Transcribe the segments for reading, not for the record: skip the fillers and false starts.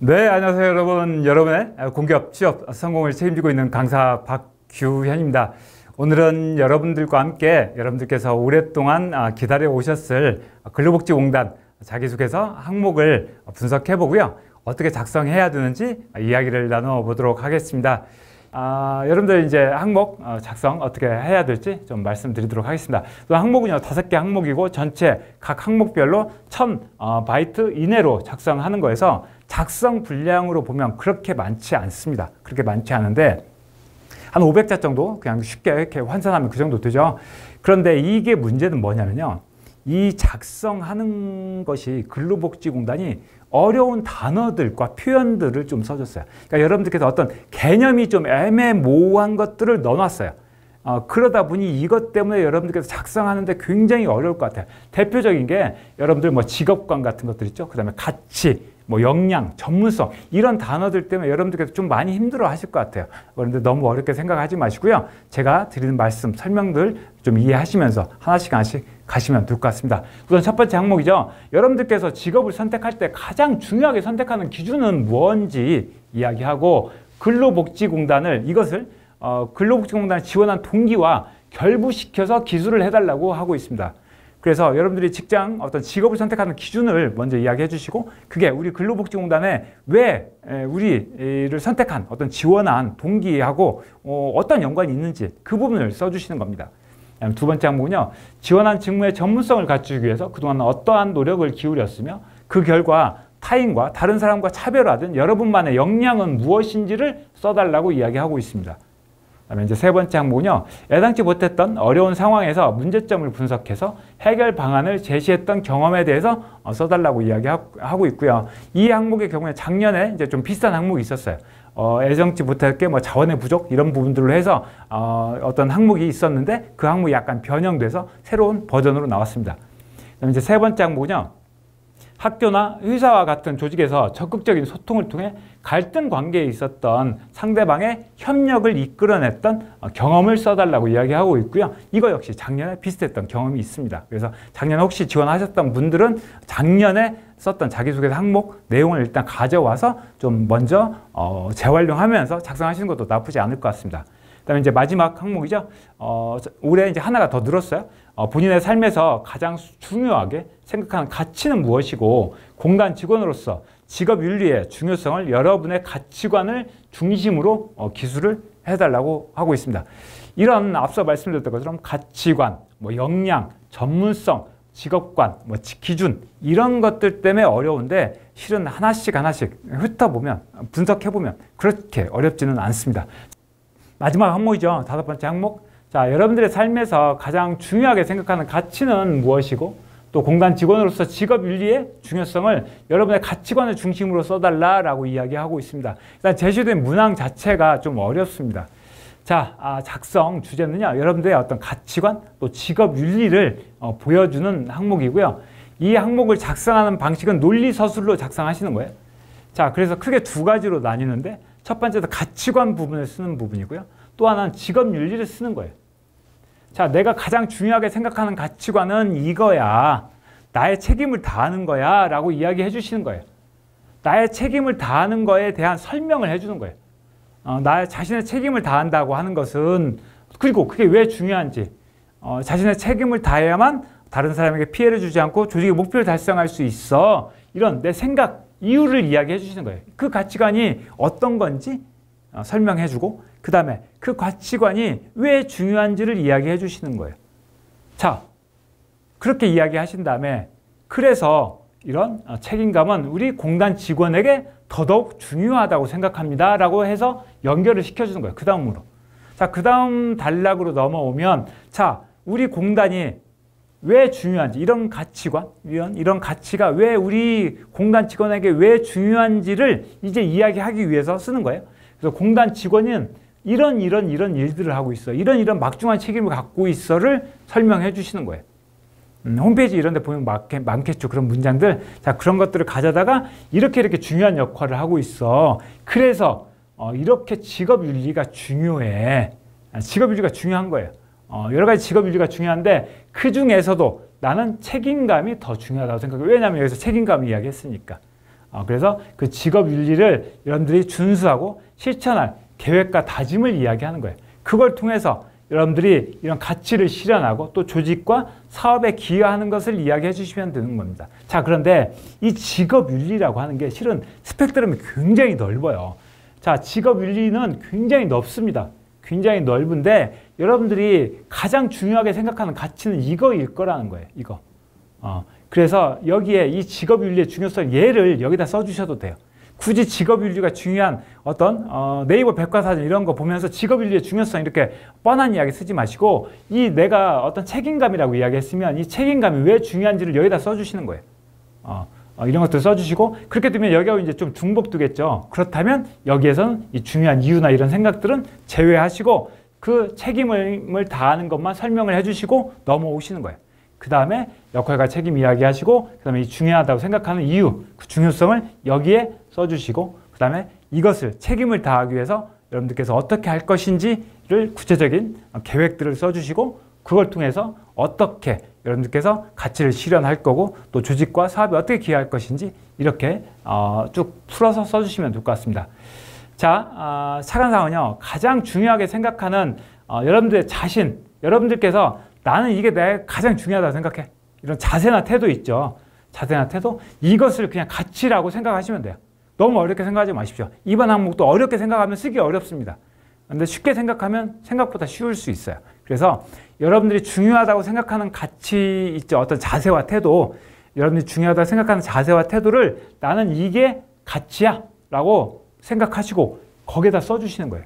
네, 안녕하세요, 여러분. 여러분의 공기업 취업 성공을 책임지고 있는 강사 박규현입니다. 오늘은 여러분들과 함께 여러분들께서 오랫동안 기다려 오셨을 근로복지공단 자기소개서 항목을 분석해 보고요. 어떻게 작성해야 되는지 이야기를 나눠보도록 하겠습니다. 여러분들 이제 항목 작성 어떻게 해야 될지 좀 말씀드리도록 하겠습니다. 또 항목은요, 5개 항목이고 전체 각 항목별로 1000바이트 이내로 작성하는 거여서 작성 분량으로 보면 그렇게 많지 않습니다. 그렇게 많지 않은데 한 500자 정도 그냥 쉽게 이렇게 환산하면 그 정도 되죠. 그런데 이게 문제는 뭐냐면요, 이 작성하는 것이 근로복지공단이 어려운 단어들과 표현들을 좀 써줬어요. 그러니까 여러분들께서 어떤 개념이 좀 애매모호한 것들을 넣어놨어요. 그러다 보니 이것 때문에 여러분들께서 작성하는데 굉장히 어려울 것 같아요. 대표적인 게 여러분들 뭐 직업관 같은 것들 있죠. 그 다음에 가치, 뭐 역량, 전문성 이런 단어들 때문에 여러분들께서 좀 많이 힘들어 하실 것 같아요. 그런데 너무 어렵게 생각하지 마시고요. 제가 드리는 말씀, 설명들 좀 이해하시면서 하나씩 가시면 될 것 같습니다. 우선 첫 번째 항목이죠. 여러분들께서 직업을 선택할 때 가장 중요하게 선택하는 기준은 무엇인지 이야기하고 근로복지공단을 이것을 근로복지공단을 지원한 동기와 결부시켜서 기술을 해달라고 하고 있습니다. 그래서 여러분들이 직장 어떤 직업을 선택하는 기준을 먼저 이야기해 주시고 그게 우리 근로복지공단에 왜 우리를 선택한 어떤 지원한 동기하고 어떤 연관이 있는지 그 부분을 써주시는 겁니다. 두 번째 항목은요, 지원한 직무의 전문성을 갖추기 위해서 그동안 어떠한 노력을 기울였으며 그 결과 타인과 다른 사람과 차별화된 여러분만의 역량은 무엇인지를 써달라고 이야기하고 있습니다. 그다음에 이제 세 번째 항목은요, 예상치 못했던 어려운 상황에서 문제점을 분석해서 해결 방안을 제시했던 경험에 대해서 써달라고 이야기하고 있고요. 이 항목의 경우에 작년에 이제 좀 비슷한 항목이 있었어요. 예상치 못했게 뭐 자원의 부족 이런 부분들로 해서 어떤 항목이 있었는데 그 항목이 약간 변형돼서 새로운 버전으로 나왔습니다. 그다음에 이제 세 번째 항목은요, 학교나 회사와 같은 조직에서 적극적인 소통을 통해 갈등 관계에 있었던 상대방의 협력을 이끌어냈던 경험을 써달라고 이야기하고 있고요. 이거 역시 작년에 비슷했던 경험이 있습니다. 그래서 작년에 혹시 지원하셨던 분들은 작년에 썼던 자기소개서 항목 내용을 일단 가져와서 좀 먼저 재활용하면서 작성하시는 것도 나쁘지 않을 것 같습니다. 그다음에 이제 마지막 항목이죠. 올해 이제 하나가 더 늘었어요. 본인의 삶에서 가장 중요하게 생각하는 가치는 무엇이고 공단 직원으로서 직업 윤리의 중요성을 여러분의 가치관을 중심으로 기술을 해달라고 하고 있습니다. 이런 앞서 말씀드렸던 것처럼 가치관, 뭐 역량, 전문성, 직업관, 뭐 기준 이런 것들 때문에 어려운데 실은 하나씩 훑어보면 분석해보면 그렇게 어렵지는 않습니다. 마지막 항목이죠. 5번째 항목. 자, 여러분들의 삶에서 가장 중요하게 생각하는 가치는 무엇이고 또 공단 직원으로서 직업 윤리의 중요성을 여러분의 가치관을 중심으로 써달라라고 이야기하고 있습니다. 일단 제시된 문항 자체가 좀 어렵습니다. 자, 작성 주제는요, 여러분들의 어떤 가치관 또 직업 윤리를 보여주는 항목이고요. 이 항목을 작성하는 방식은 논리서술로 작성하시는 거예요. 자, 그래서 크게 두 가지로 나뉘는데 첫 번째는 가치관 부분을 쓰는 부분이고요. 또 하나는 직업 윤리를 쓰는 거예요. 자, 내가 가장 중요하게 생각하는 가치관은 이거야. 나의 책임을 다하는 거야. 라고 이야기해 주시는 거예요. 나의 책임을 다하는 거에 대한 설명을 해 주는 거예요. 나의 자신의 책임을 다한다고 하는 것은, 그리고 그게 왜 중요한지, 자신의 책임을 다해야만 다른 사람에게 피해를 주지 않고 조직의 목표를 달성할 수 있어. 이런 내 생각, 이유를 이야기해 주시는 거예요. 그 가치관이 어떤 건지 설명해 주고 그 다음에 그 가치관이 왜 중요한지를 이야기해 주시는 거예요. 자, 그렇게 이야기하신 다음에 그래서 이런 책임감은 우리 공단 직원에게 더더욱 중요하다고 생각합니다 라고 해서 연결을 시켜주는 거예요. 그 다음으로. 자, 그 다음 단락으로 넘어오면 자, 우리 공단이 왜 중요한지 이런 가치관, 이런 가치가 왜 우리 공단 직원에게 왜 중요한지를 이제 이야기하기 위해서 쓰는 거예요. 그래서 공단 직원은 이런 일들을 하고 있어. 이런 막중한 책임을 갖고 있어를 설명해 주시는 거예요. 홈페이지 이런 데 보면 많겠죠. 그런 문장들. 자, 그런 것들을 가져다가 이렇게 중요한 역할을 하고 있어. 그래서 이렇게 직업 윤리가 중요해. 직업 윤리가 중요한 거예요. 여러 가지 직업 윤리가 중요한데 그 중에서도 나는 책임감이 더 중요하다고 생각해요. 왜냐하면 여기서 책임감을 이야기했으니까. 그래서 그 직업 윤리를 여러분들이 준수하고 실천할 계획과 다짐을 이야기하는 거예요. 그걸 통해서 여러분들이 이런 가치를 실현하고 또 조직과 사업에 기여하는 것을 이야기해 주시면 되는 겁니다. 자, 그런데 이 직업 윤리라고 하는 게 실은 스펙트럼이 굉장히 넓어요. 자, 직업 윤리는 굉장히 넓습니다. 굉장히 넓은데 여러분들이 가장 중요하게 생각하는 가치는 이거일 거라는 거예요. 이거. 그래서 여기에 이 직업 윤리의 중요성 예를 여기다 써주셔도 돼요. 굳이 직업윤리가 중요한 어떤 네이버 백과사전 이런 거 보면서 직업윤리의 중요성 이렇게 뻔한 이야기 쓰지 마시고 이 내가 어떤 책임감이라고 이야기했으면 이 책임감이 왜 중요한지를 여기다 써주시는 거예요. 이런 것들 써주시고 그렇게 되면 여기하고 이제 좀 중복 두겠죠. 그렇다면 여기에서는 이 중요한 이유나 이런 생각들은 제외하시고 그 책임을 다하는 것만 설명을 해주시고 넘어오시는 거예요. 그 다음에 역할과 책임 이야기하시고 그 다음에 이 중요하다고 생각하는 이유, 그 중요성을 여기에 써주시고 그 다음에 이것을 책임을 다하기 위해서 여러분들께서 어떻게 할 것인지를 구체적인 계획들을 써주시고 그걸 통해서 어떻게 여러분들께서 가치를 실현할 거고 또 조직과 사업에 어떻게 기여할 것인지 이렇게 쭉 풀어서 써주시면 될 것 같습니다. 자, 차관상은요 가장 중요하게 생각하는 여러분들의 자신, 여러분들께서 나는 이게 내가 가장 중요하다고 생각해. 이런 자세나 태도 있죠. 자세나 태도. 이것을 그냥 가치라고 생각하시면 돼요. 너무 어렵게 생각하지 마십시오. 이번 항목도 어렵게 생각하면 쓰기 어렵습니다. 근데 쉽게 생각하면 생각보다 쉬울 수 있어요. 그래서 여러분들이 중요하다고 생각하는 가치 있죠. 어떤 자세와 태도. 여러분들이 중요하다고 생각하는 자세와 태도를 나는 이게 가치야 라고 생각하시고 거기에다 써주시는 거예요.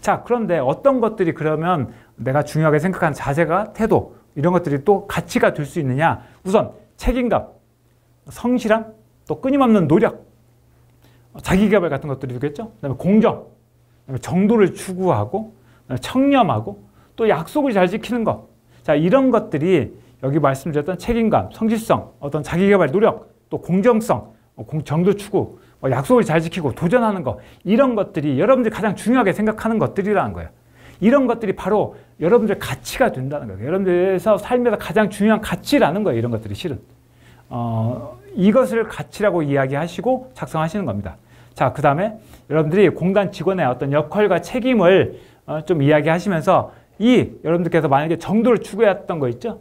자, 그런데 어떤 것들이 그러면 내가 중요하게 생각하는 자세가 태도 이런 것들이 또 가치가 될 수 있느냐. 우선 책임감, 성실함, 또 끊임없는 노력, 자기개발 같은 것들이 되겠죠. 그다음에 공정, 그다음에 정도를 추구하고 청렴하고 또 약속을 잘 지키는 것. 자, 이런 것들이 여기 말씀드렸던 책임감, 성실성, 어떤 자기개발 노력, 또 공정성, 정도 추구, 약속을 잘 지키고 도전하는 것 이런 것들이 여러분들이 가장 중요하게 생각하는 것들이라는 거예요. 이런 것들이 바로 여러분들의 가치가 된다는 거예요. 여러분들에서 삶에서 가장 중요한 가치라는 거예요. 이런 것들이 실은. 이것을 가치라고 이야기하시고 작성하시는 겁니다. 자, 그 다음에 여러분들이 공단 직원의 어떤 역할과 책임을 좀 이야기하시면서 여러분들께서 만약에 정도를 추구했던 거 있죠?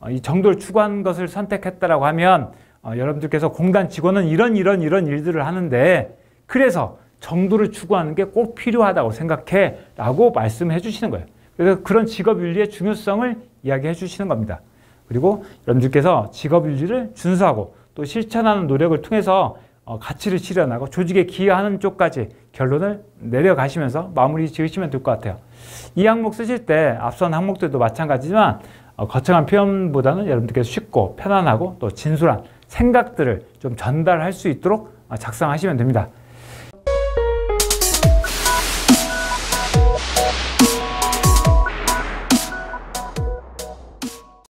이 정도를 추구한 것을 선택했다라고 하면 여러분들께서 공단 직원은 이런 일들을 하는데 그래서 정도를 추구하는 게 꼭 필요하다고 생각해 라고 말씀해 주시는 거예요. 그래서 그런 직업윤리의 중요성을 이야기해 주시는 겁니다. 그리고 여러분들께서 직업윤리를 준수하고 또 실천하는 노력을 통해서 가치를 실현하고 조직에 기여하는 쪽까지 결론을 내려가시면서 마무리 지으시면 될 것 같아요. 이 항목 쓰실 때 앞선 항목들도 마찬가지지만 거창한 표현보다는 여러분들께서 쉽고 편안하고 또 진솔한 생각들을 좀 전달할 수 있도록 작성하시면 됩니다.